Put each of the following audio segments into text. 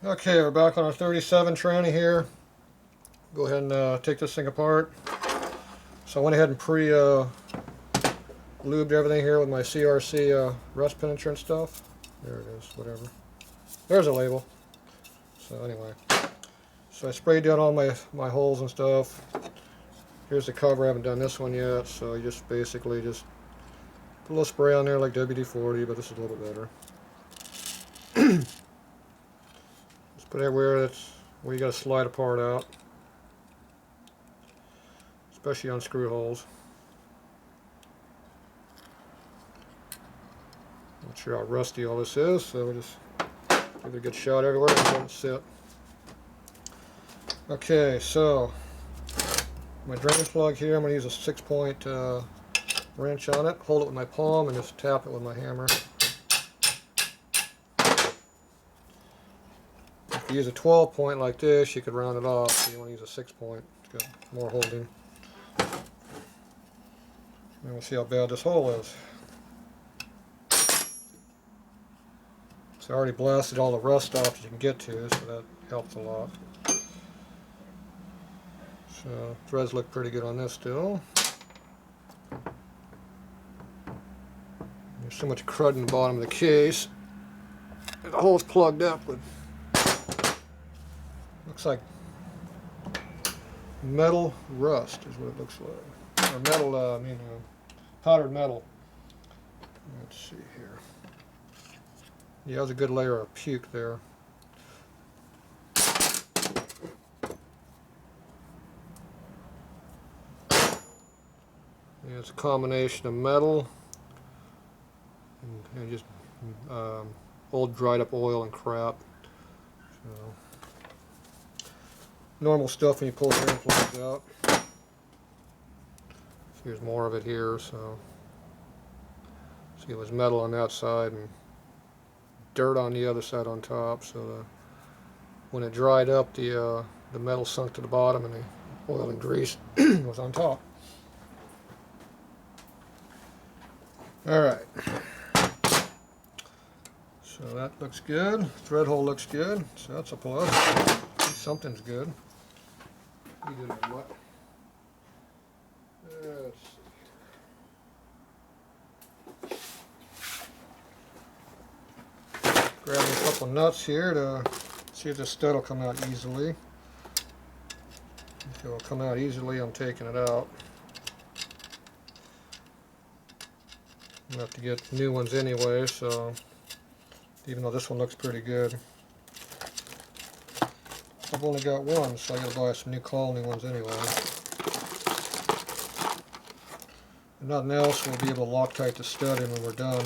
Okay, we're back on our 37 tranny here. Go ahead and take this thing apart. So I went ahead and pre-lubed everything here with my CRC rust penetrant stuff. There it is, whatever. There's a label. So anyway, so I sprayed down all my holes and stuff. Here's the cover. I haven't done this one yet, so you just basically just put a little spray on there like WD-40, but this is a little bit better. Just put it where you got to slide a part out, especially on screw holes. Not sure how rusty all this is, so we'll just give it a good shot everywhere and let it sit. Okay, so my drain plug here, I'm going to use a 6-point wrench on it, hold it with my palm, and just tap it with my hammer. If you use a 12-point like this, you could round it off, so you want to use a 6-point. It's got more holding. And we'll see how bad this hole is. So I already blasted all the rust off that you can get to, so that helps a lot. So threads look pretty good on this still. There's so much crud in the bottom of the case. The hole's plugged up with, looks like metal rust is what it looks like. Or metal, powdered metal. Let's see here. Yeah, there's a good layer of puke there. Yeah, it's a combination of metal and just old dried up oil and crap. So, normal stuff when you pull drain plugs out. So here's more of it here. So see, it was metal on that side and dirt on the other side on top. So when it dried up, the metal sunk to the bottom and the oil and grease was on top. Alright, so that looks good. Thread hole looks good, so that's a plus. Something's good. You did what? Let's see. Grab a couple nuts here to see if the stud will come out easily. If it will come out easily, I'm taking it out. I'm going to have to get new ones anyway, so even though this one looks pretty good. I've only got one, so I got to buy some new colony ones anyway. If nothing else, we'll be able to Loctite the stud in when we're done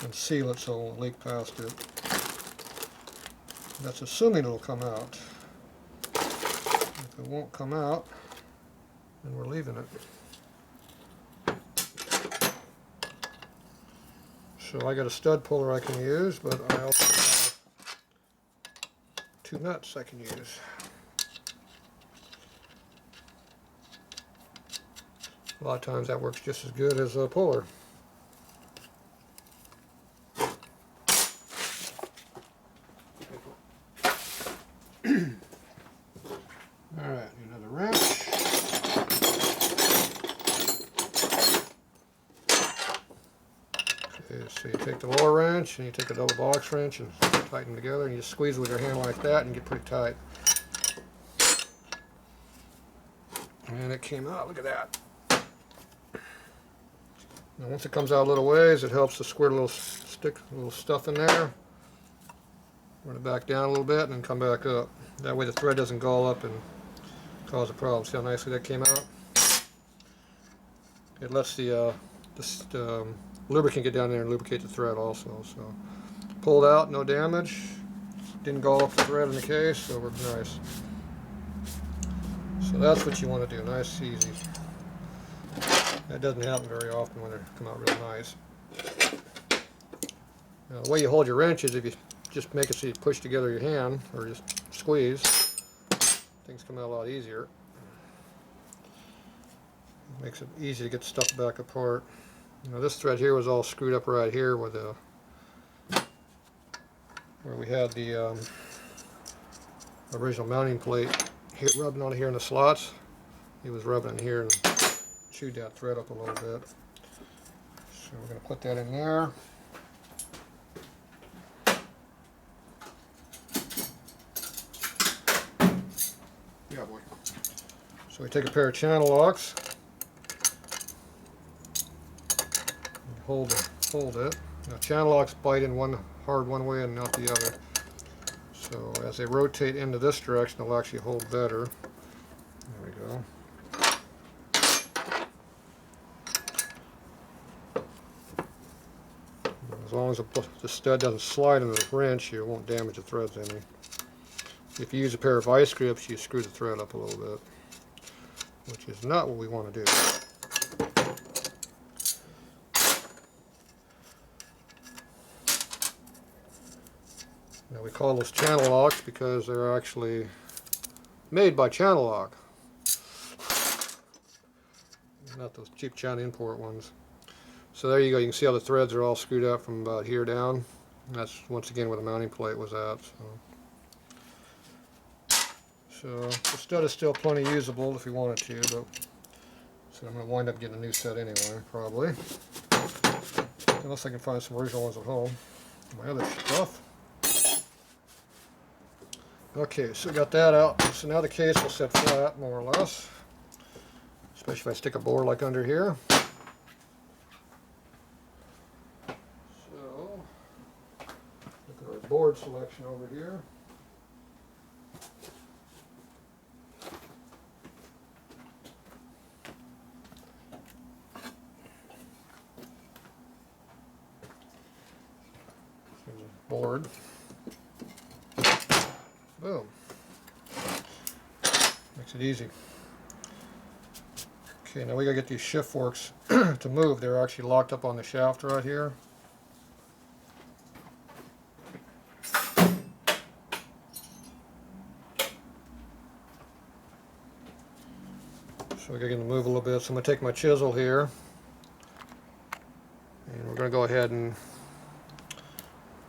and seal it so it won't leak past it. That's assuming it'll come out. If it won't come out, then we're leaving it. So I got a stud puller I can use, but I also have 2 nuts I can use. A lot of times that works just as good as a puller. Alright, another wrench. So you take the lower wrench and you take a double box wrench and tighten them together, and you just squeeze with your hand like that and get pretty tight. And it came out, look at that. Now once it comes out a little ways, it helps to squirt a little stuff in there. Run it back down a little bit and then come back up. That way the thread doesn't gall up and cause a problem. See how nicely that came out? It lets the lubricant get down there and lubricate the thread also. So pulled out, no damage. Didn't gall up the thread in the case, so we're nice. So that's what you want to do, nice, easy. That doesn't happen very often when they come out real nice. Now, the way you hold your wrench is if you just make it so you push together your hand, or just squeeze, things come out a lot easier. It makes it easy to get stuff back apart. Now this thread here was all screwed up right here with where we had the original mounting plate here, rubbing on here in the slots. He was rubbing in here and chewed that thread up a little bit. So we're going to put that in there. Yeah, boy. So we take a pair of channel locks, and hold it. Now channel locks bite in one way and not the other. So as they rotate into this direction, they'll actually hold better. There we go. As long as the stud doesn't slide in the wrench, you won't damage the threads any. If you use a pair of vice grips, you screw the thread up a little bit, which is not what we want to do. Now we call those channel locks because they're actually made by Channel Lock, not those cheap China import ones. So there you go. You can see how the threads are all screwed up from about here down. That's once again where the mounting plate was at. So the stud is still plenty usable if you wanted to, but so I'm going to wind up getting a new set anyway, probably, unless I can find some original ones at home. My other stuff. Okay, so we got that out. So now the case will sit flat, more or less, especially if I stick a board like under here. So, look at our board selection over here. Board. Boom. Makes it easy. Okay, now we gotta get these shift forks to move. They're actually locked up on the shaft right here. So we gotta get them to move a little bit. So I'm gonna take my chisel here, and we're gonna go ahead and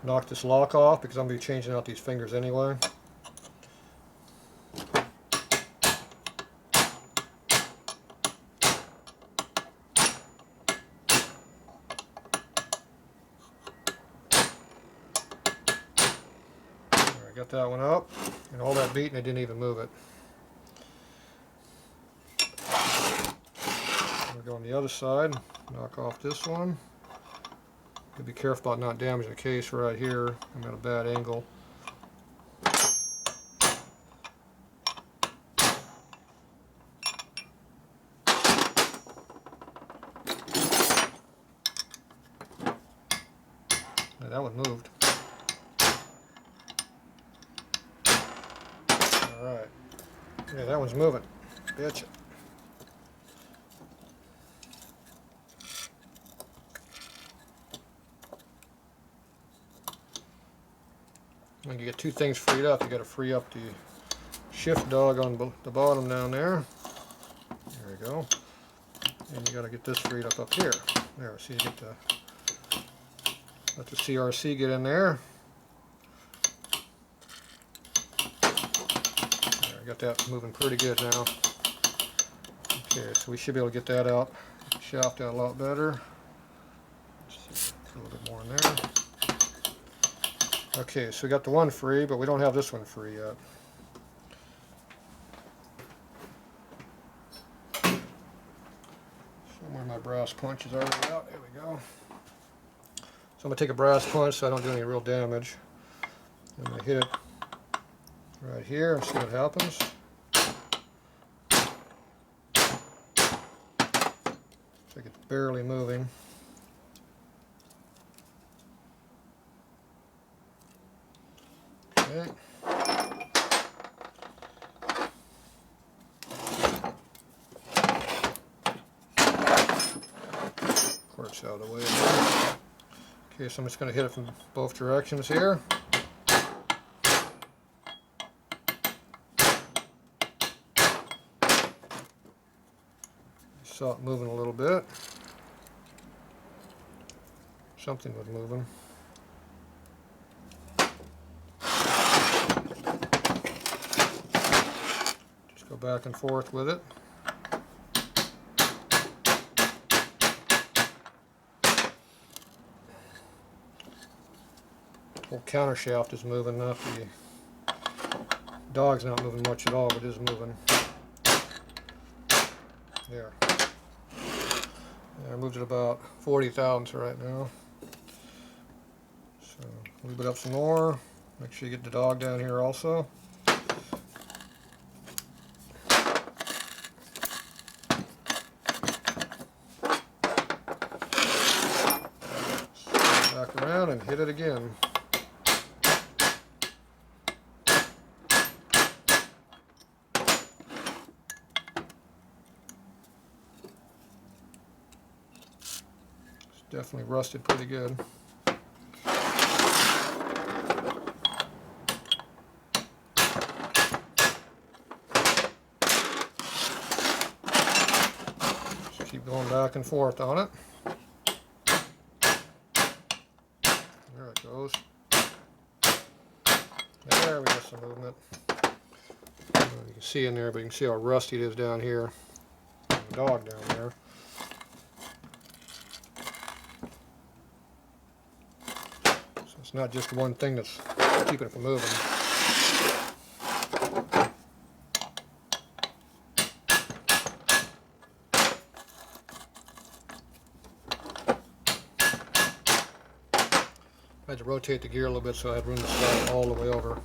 knock this lock off because I'm going to be changing out these fingers anyway. I got that one up, and all that beating, I didn't even move it. We'll go on the other side, knock off this one. Be careful about not damaging the case right here. I'm at a bad angle. Now that one moved. Alright. Yeah, that one's moving. Bitch. When you get two things freed up, you got to free up the shift dog on the bottom down there. There we go. And you got to get this freed up here. There, so you get the let the CRC get in there. There, I got that moving pretty good now. Okay, so we should be able to get that out, shaft out a lot better. Let's put a little bit more in there. Okay, so we got the one free, but we don't have this one free yet. Somewhere my brass punch is already out. There we go. So I'm going to take a brass punch so I don't do any real damage. I'm going to hit it right here and see what happens. It's like it's barely moving. Okay. Quartz out of the way again. Okay, so I'm just going to hit it from both directions here. Saw it moving a little bit. Something was moving. back and forth with it. Whole counter shaft is moving, not the dog's not moving much at all, but it is moving. There. I moved it about 40 thousandths right now. So move it up some more. Make sure you get the dog down here also. Back around and hit it again. Definitely rusted pretty good. Just keep going back and forth on it. There it goes. There we got some movement. You can see in there, but you can see how rusty it is down here. And the dog down there. It's not just one thing that's keeping it from moving. I had to rotate the gear a little bit so I had room to slide all the way over.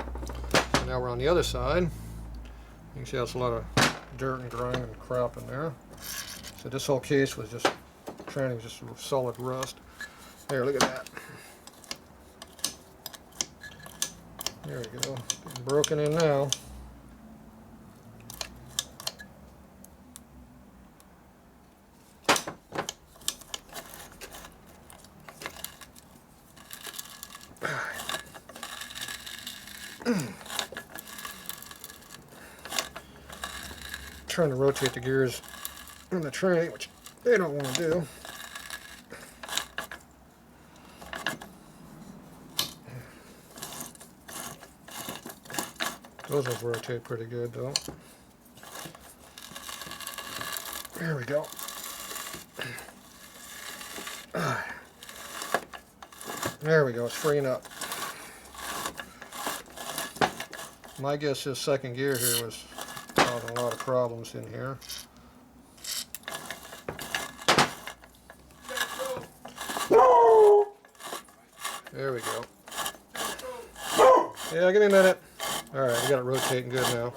So now we're on the other side. You can see there's a lot of dirt and grime and crap in there. So this whole case was just tranny, was just solid rust. There, look at that. There we go. Getting broken in now. Trying to rotate the gears in the tranny, which they don't want to do. Those will rotate pretty good though. There we go. There we go, it's freeing up. My guess is second gear here was causing a lot of problems in here. There we go. Yeah, give me a minute. Alright, we got it rotating good now.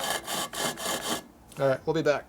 Alright, we'll be back.